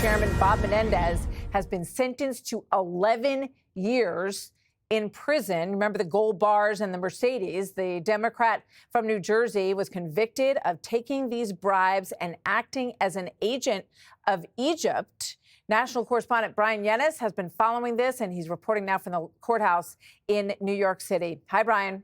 Chairman Bob Menendez has been sentenced to 11 years in prison. Remember the gold bars and the Mercedes? The Democrat from New Jersey was convicted of taking these bribes and acting as an agent of Egypt. National correspondent Brian Yennis has been following this, and he's reporting now from the courthouse in New York City. Hi, Brian.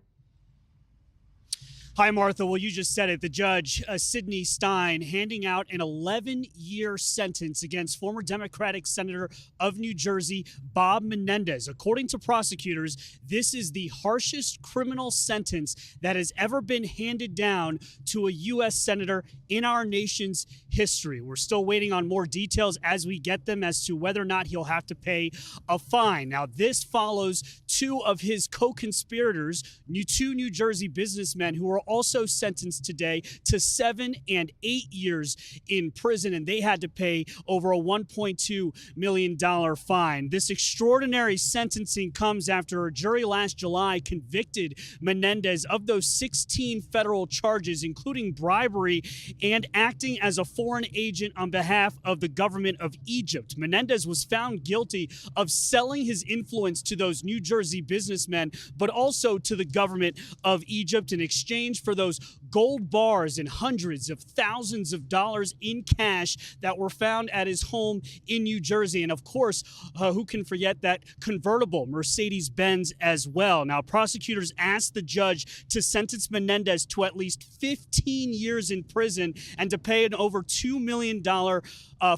Hi, Martha. Well, you just said it. The judge, Sidney Stein, handing out an 11-year sentence against former Democratic Senator of New Jersey, Bob Menendez. According to prosecutors, this is the harshest criminal sentence that has ever been handed down to a U.S. senator in our nation's history. We're still waiting on more details as we get them as to whether or not he'll have to pay a fine. Now, this follows two of his co-conspirators, two New Jersey businessmen who were also sentenced today to 7 and 8 years in prison, and they had to pay over a $1.2 million fine. This extraordinary sentencing comes after a jury last July convicted Menendez of those 16 federal charges, including bribery and acting as a foreign agent on behalf of the government of Egypt. Menendez was found guilty of selling his influence to those New Jersey businessmen, but also to the government of Egypt in exchange for those gold bars and hundreds of thousands of dollars in cash that were found at his home in New Jersey. And of course, who can forget that convertible Mercedes-Benz as well? Now, prosecutors asked the judge to sentence Menendez to at least 15 years in prison and to pay an over $2 million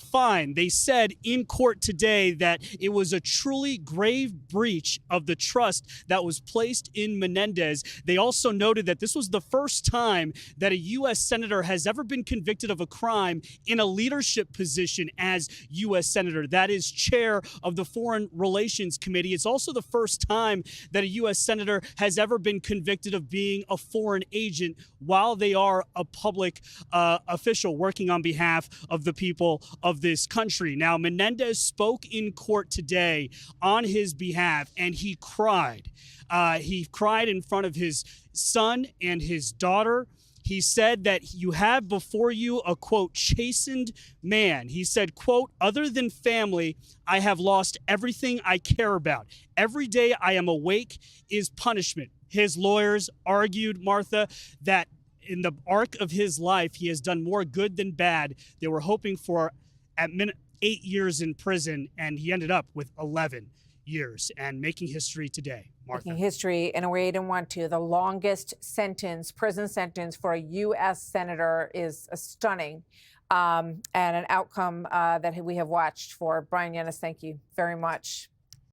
fine. They said in court today that it was a truly grave breach of the trust that was placed in Menendez. They also noted that this was the first time that a U.S. senator has ever been convicted of a crime in a leadership position as U.S. senator. That is chair of the Foreign Relations Committee. It's also the first time that a U.S. senator has ever been convicted of being a foreign agent while they are a public official working on behalf of the people of this country. Now, Menendez spoke in court today on his behalf, and he cried. He cried in front of his son and his daughter. He said that you have before you a, quote, chastened man. He said, quote, other than family, I have lost everything I care about. Every day I am awake is punishment. His lawyers argued, Martha, that in the arc of his life, he has done more good than bad. They were hoping for at 8 years in prison, and he ended up with 11 years and making history today. Martha. Making history in a way he didn't want to. The longest prison sentence for a U.S. senator is stunning, and an outcome that we have watched for. Brian Yennis, thank you very much.